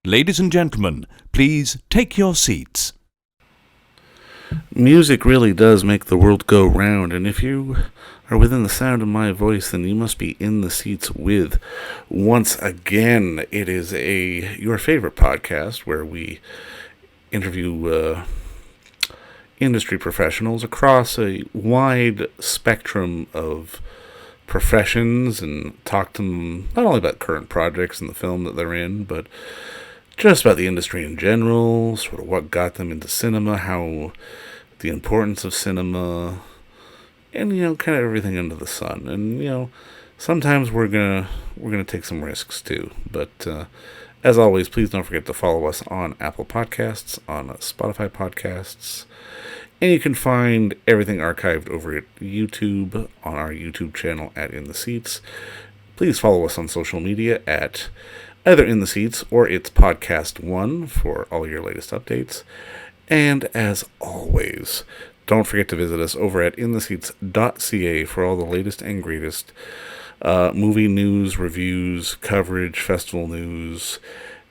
Ladies and gentlemen, please take your seats. Music really does make the world go round, and if you are within the sound of my voice, then you must be in the seats with. Once again, it is your favorite podcast where we interview industry professionals across a wide spectrum of professions and talk to them not only about current projects and the film that they're in, but just about the industry in general, sort of what got them into cinema, how the importance of cinema, and kind of everything under the sun. And sometimes we're gonna take some risks too. But as always, please don't forget to follow us on Apple Podcasts, on Spotify Podcasts, and you can find everything archived over at YouTube on our YouTube channel at In the Seats. Please follow us on social media at either In the Seats or It's Podcast 1 for all your latest updates. And as always, don't forget to visit us over at intheseats.ca for all the latest and greatest movie news, reviews, coverage, festival news,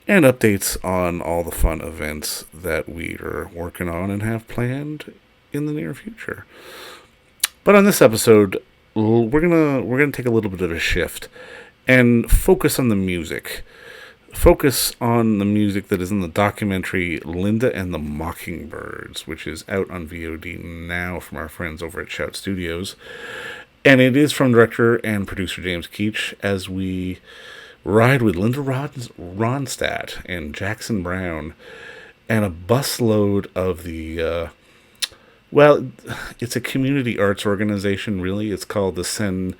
and updates on all the fun events that we are working on and have planned in the near future. But on this episode, we're gonna take a little bit of a shift and focus on the music. Focus on the music that is in the documentary Linda and the Mockingbirds, which is out on VOD now from our friends over at Shout Studios. And it is from director and producer James Keach as we ride with Linda Ronstadt and Jackson Browne and a busload of the it's a community arts organization, really. It's called the Cenzontles.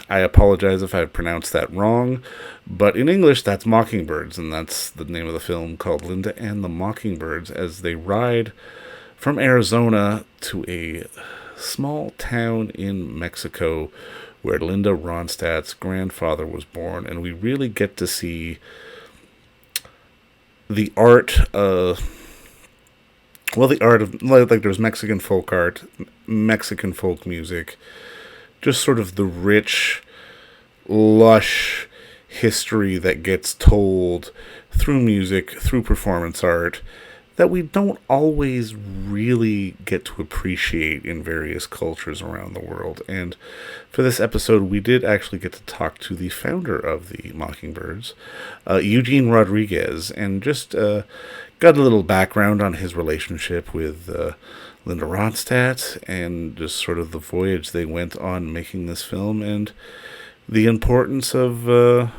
I apologize if I pronounced that wrong, but in English, that's Mockingbirds, and that's the name of the film, called Linda and the Mockingbirds, as they ride from Arizona to a small town in Mexico where Linda Ronstadt's grandfather was born, and we really get to see the art of... Well, the art of, like, there's Mexican folk art, Mexican folk music, just sort of the rich, lush history that gets told through music, through performance art, that we don't always really get to appreciate in various cultures around the world. And for this episode, we did actually get to talk to the founder of the Mockingbirds, Eugene Rodriguez, and just got a little background on his relationship with Linda Ronstadt and just sort of the voyage they went on making this film and the importance of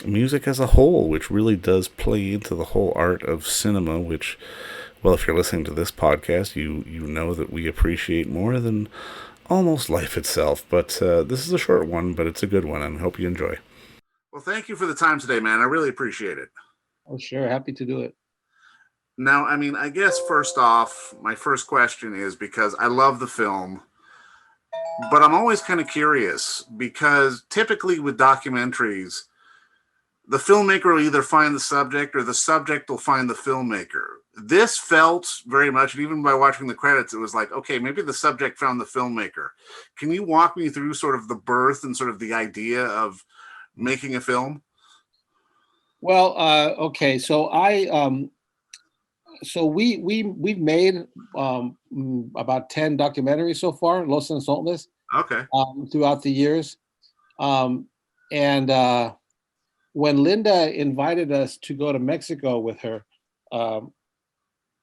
music as a whole, which really does play into the whole art of cinema, which, well, if you're listening to this podcast, you know that we appreciate more than almost life itself. But this is a short one, but it's a good one, and I hope you enjoy. Well, thank you for the time today, man. I really appreciate it. Oh, sure. Happy to do it. Now, I mean, I guess first off, my first question is, because I love the film, but I'm always kind of curious, because typically with documentaries, the filmmaker will either find the subject or the subject will find the filmmaker. This felt very much, and even by watching the credits, it was like, okay, maybe the subject found the filmmaker. Can you walk me through sort of the birth and sort of the idea of making a film? Well, okay. So we've made about 10 documentaries so far, Los Cenzontles, Okay. throughout the years. When Linda invited us to go to Mexico with her,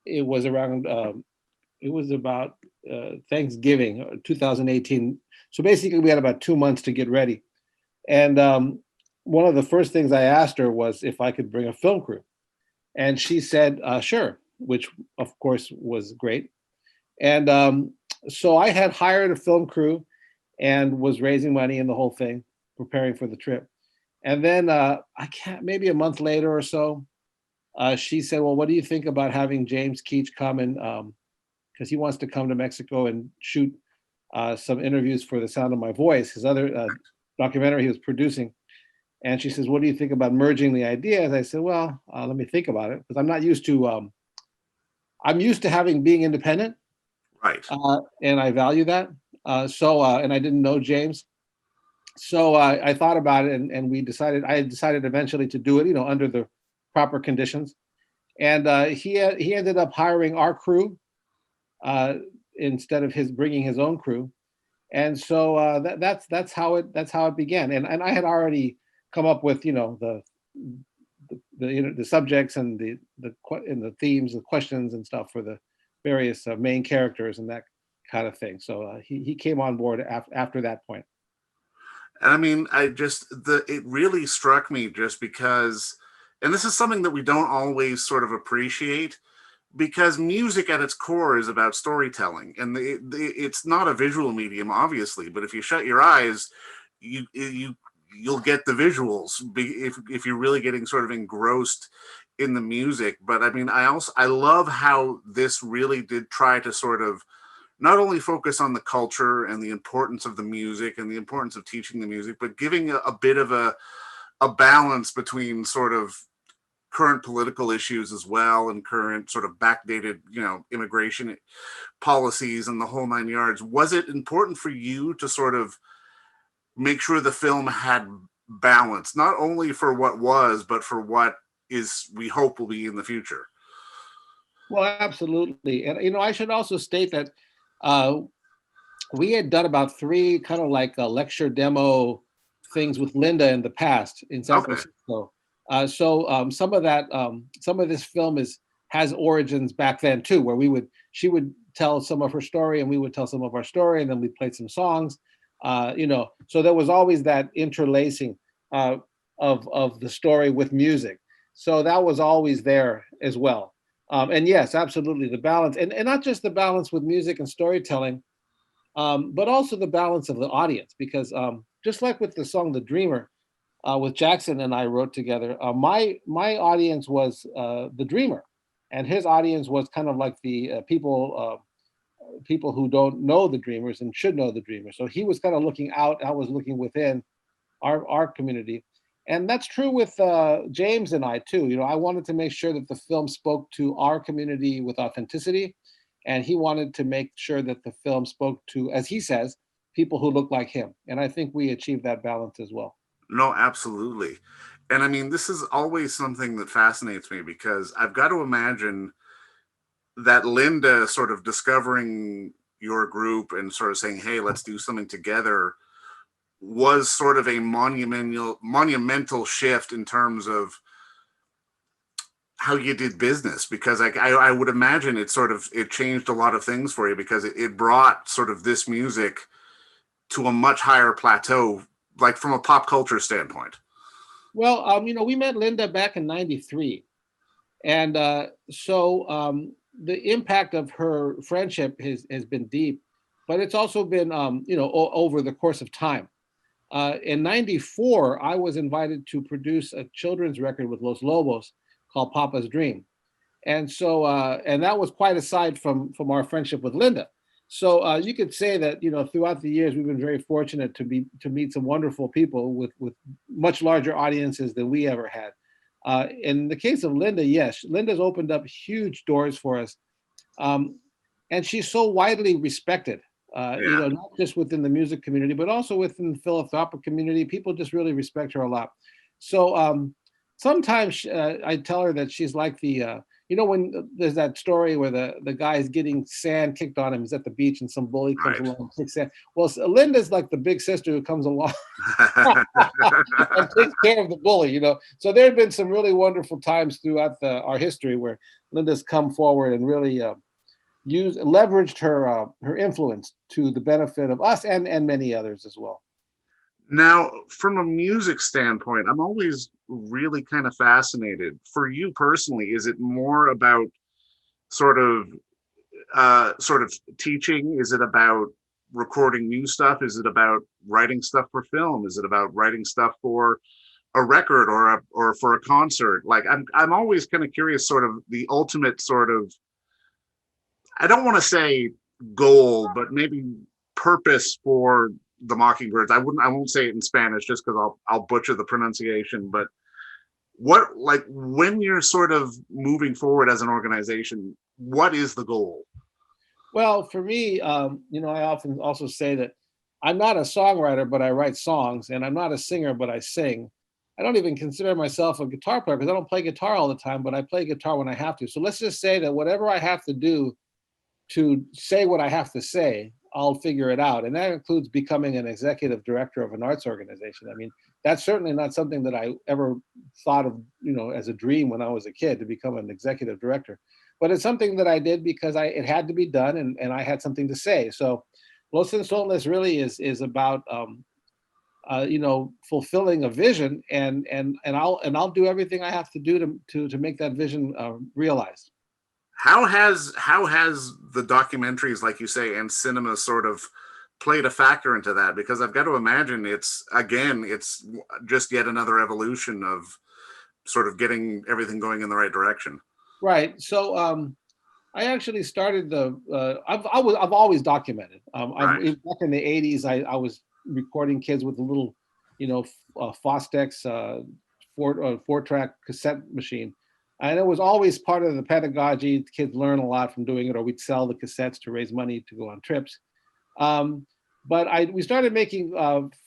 it was about Thanksgiving, 2018. So basically, we had about 2 months to get ready. And one of the first things I asked her was if I could bring a film crew. And she said, sure, which of course was great. And so I had hired a film crew and was raising money and the whole thing, preparing for the trip. And then maybe a month later or so, she said, well, what do you think about having James Keach come and, because he wants to come to Mexico and shoot some interviews for The Sound of My Voice, his other documentary he was producing. And she says, what do you think about merging the ideas? I said, well, let me think about it, because I'm not used to, I'm used to being independent. Right. And I value that. And I didn't know James. So I thought about it, and I decided eventually to do it, under the proper conditions. And he ended up hiring our crew uh, instead of his bringing his own crew. And so that's how it began. And I had already come up with the subjects and the themes, the questions and stuff for the various main characters and that kind of thing. So he came on board after that point. And I mean, it really struck me just because, and this is something that we don't always sort of appreciate, because music at its core is about storytelling, and it's not a visual medium, obviously. But if you shut your eyes, you'll get the visuals if you're really getting sort of engrossed in the music. But I mean, I love how this really did try to sort of not only focus on the culture and the importance of the music and the importance of teaching the music, but giving a bit of a balance between sort of current political issues as well, and current sort of backdated, immigration policies and the whole nine yards. Was it important for you to sort of make sure the film had balance, not only for what was, but for what we hope will be in the future? Well, absolutely. And I should also state that we had done about 3 kind of like lecture demo things with Linda in the past in San Francisco. So some of this film has origins back then too, where she would tell some of her story and we would tell some of our story, and then we played some songs. So there was always that interlacing of the story with music. So that was always there as well. And yes, absolutely, the balance, and not just the balance with music and storytelling, but also the balance of the audience, because just like with the song "The Dreamer," with Jackson and I wrote together, my audience was the dreamer, and his audience was kind of like the people who don't know the dreamers and should know the dreamers. So he was kind of looking out, I was looking within our community. And that's true with James and I too. I wanted to make sure that the film spoke to our community with authenticity, and he wanted to make sure that the film spoke to, as he says, people who look like him. And I think we achieved that balance as well. No, absolutely. And I mean, this is always something that fascinates me, because I've got to imagine that Linda sort of discovering your group and sort of saying, "Hey, let's do something together," was sort of a monumental shift in terms of how you did business. Because I would imagine it changed a lot of things for you, because it brought sort of this music to a much higher plateau, like from a pop culture standpoint. Well, we met Linda back in '93, and so the impact of her friendship has been deep, but it's also been over the course of time. In '94, I was invited to produce a children's record with Los Lobos called Papa's Dream. And so, and that was quite aside from our friendship with Linda. So you could say that, throughout the years, we've been very fortunate to meet some wonderful people with much larger audiences than we ever had. In the case of Linda, yes, Linda's opened up huge doors for us. And she's so widely respected. Not just within the music community, but also within the philanthropic community. People just really respect her a lot. So sometimes I tell her that she's like when there's that story where the guy's getting sand kicked on him, he's at the beach and some bully comes along and kicks sand. Well, Linda's like the big sister who comes along and takes care of the bully, So there have been some really wonderful times throughout our history where Linda's come forward and really leveraged her influence to the benefit of us and many others as well. Now, from a music standpoint, I'm always really kind of fascinated. For you personally, is it more about sort of teaching? Is it about recording new stuff? Is it about writing stuff for film? Is it about writing stuff for a record or for a concert? Like, I'm always kind of curious, sort of the ultimate sort of, I don't want to say goal, but maybe purpose for the Mockingbirds. I won't say it in Spanish just because I'll butcher the pronunciation. But when you're sort of moving forward as an organization, what is the goal? Well, for me, I often also say that I'm not a songwriter, but I write songs, and I'm not a singer, but I sing. I don't even consider myself a guitar player because I don't play guitar all the time, but I play guitar when I have to. So let's just say that whatever I have to do to say what I have to say, I'll figure it out. And that includes becoming an executive director of an arts organization. I mean, that's certainly not something that I ever thought of, as a dream when I was a kid to become an executive director. But it's something that I did because it had to be done, and I had something to say. So Los Cenzontles really is about fulfilling a vision, and I'll do everything I have to do to make that vision realized. How has the documentaries, like you say, and cinema sort of played a factor into that? Because I've got to imagine it's just yet another evolution of sort of getting everything going in the right direction. Right. So I actually started I've always documented. Right. Back in the '80s, I was recording kids with a little, Fostex 4-track cassette machine. And it was always part of the pedagogy. Kids learn a lot from doing it, or we'd sell the cassettes to raise money to go on trips. But we started making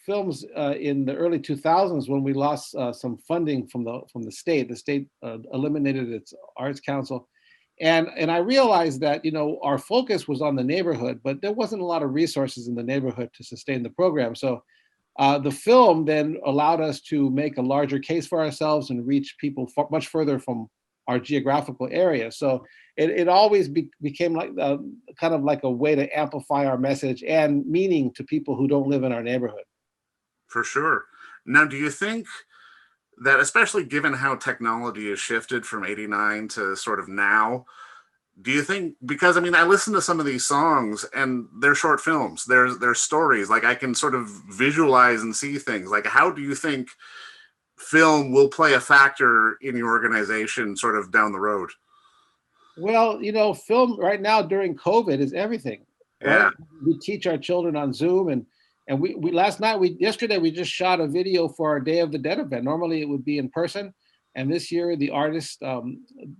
films in the early 2000s when we lost some funding from the state. The state eliminated its arts council, and I realized that our focus was on the neighborhood, but there wasn't a lot of resources in the neighborhood to sustain the program. So the film then allowed us to make a larger case for ourselves and reach people much further from our geographical area. So it always became like kind of like a way to amplify our message and meaning to people who don't live in our neighborhood. For sure. Now, do you think that, especially given how technology has shifted from '89 to sort of now, do you think, because I mean, I listen to some of these songs and they're short films, there's stories, like I can sort of visualize and see things. Like, how do you think film will play a factor in your organization sort of down the road? Well, film right now during COVID is everything, right? Yeah. We teach our children on Zoom, and we yesterday we just shot a video for our Day of the Dead event. Normally it would be in person, and this year the artists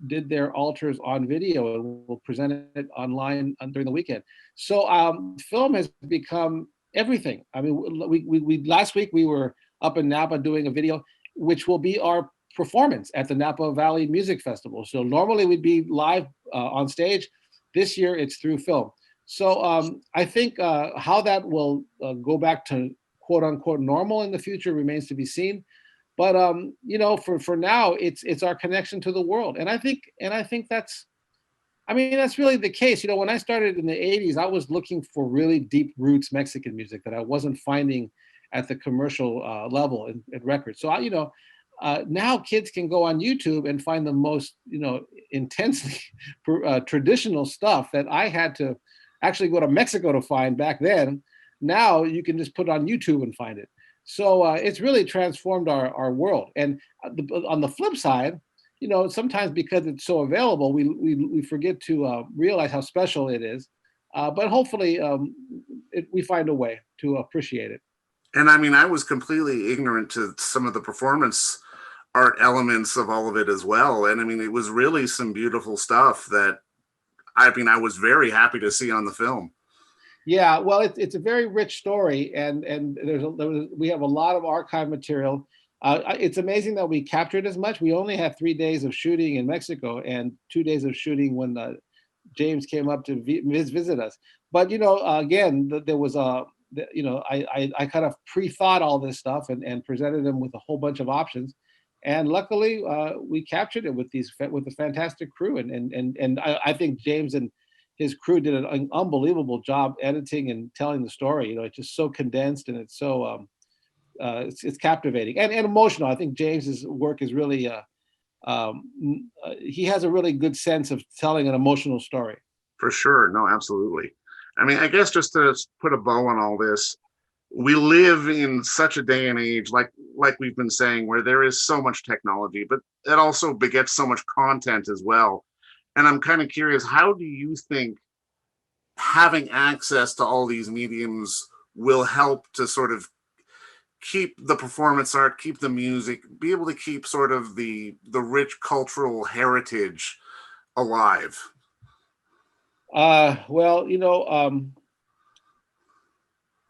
did their altars on video, and we'll present it online during the weekend. So film has become everything. I mean, we last week we were up in Napa doing a video, which will be our performance at the Napa Valley Music Festival. So normally we'd be live on stage. This year it's through film. So I think how that will go back to quote unquote normal in the future remains to be seen. But for now, it's our connection to the world, and I think that's really the case. When I started in the '80s, I was looking for really deep roots Mexican music that I wasn't finding at the commercial level in records. So now kids can go on YouTube and find the most intensely traditional stuff that I had to actually go to Mexico to find back then. Now you can just put it on YouTube and find it. So it's really transformed our world. And on the flip side, sometimes because it's so available, we forget to realize how special it is. But hopefully we find a way to appreciate it. And I mean, I was completely ignorant to some of the performance art elements of all of it as well. And I mean, it was really some beautiful stuff that I was very happy to see on the film. Yeah, well, it's a very rich story, and we have a lot of archive material. It's amazing that we captured as much. We only had 3 days of shooting in Mexico and 2 days of shooting when James came up to visit us. But again, there was I kind of pre-thought all this stuff and presented them with a whole bunch of options, and luckily we captured it with a fantastic crew, and I think James and his crew did an unbelievable job editing and telling the story. It's just so condensed, and it's so it's captivating and emotional. I think James's work is really he has a really good sense of telling an emotional story. For sure. No, absolutely. I mean, I guess just to put a bow on all this, we live in such a day and age, like we've been saying, where there is so much technology, but it also begets so much content as well. And I'm kind of curious, how do you think having access to all these mediums will help to sort of keep the performance art, keep the music, be able to keep sort of the rich cultural heritage alive? Well,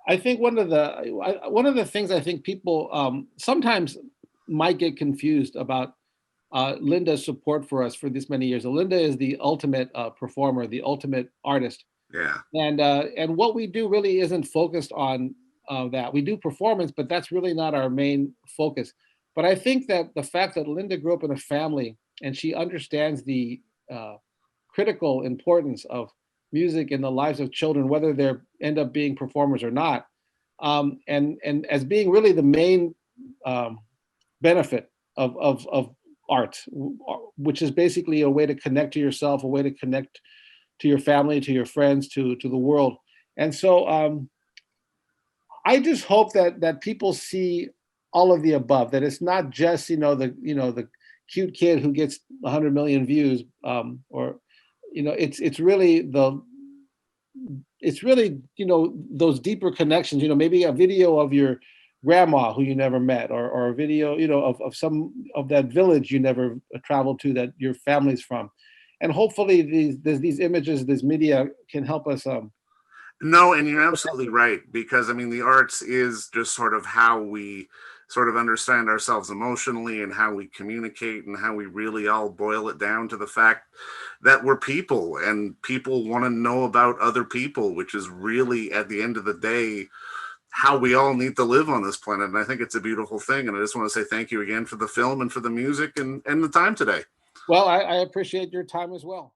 I think one of the things I think people sometimes might get confused about Linda's support for us for this many years. Linda is the ultimate performer, the ultimate artist, Yeah. and what we do really isn't focused on that. We do performance, but that's really not our main focus. But I think that the fact that Linda grew up in a family and she understands the critical importance of music in the lives of children, whether they end up being performers or not, and as being really the main benefit of art, which is basically a way to connect to yourself, a way to connect to your family, to your friends, to the world. And so I just hope that people see all of the above. That it's not just the cute kid who gets 100 million views, or it's really those deeper connections. Maybe a video of your grandma who you never met, or a video of some of that village you never traveled to that your family's from, and hopefully these images, this media can help us. No, and you're absolutely right, because I mean, the arts is just sort of how we sort of understand ourselves emotionally and how we communicate and how we really all boil it down to the fact that we're people and people want to know about other people, which is really at the end of the day how we all need to live on this planet. And I think it's a beautiful thing. And I just want to say thank you again for the film and for the music and the time today. Well, I appreciate your time as well.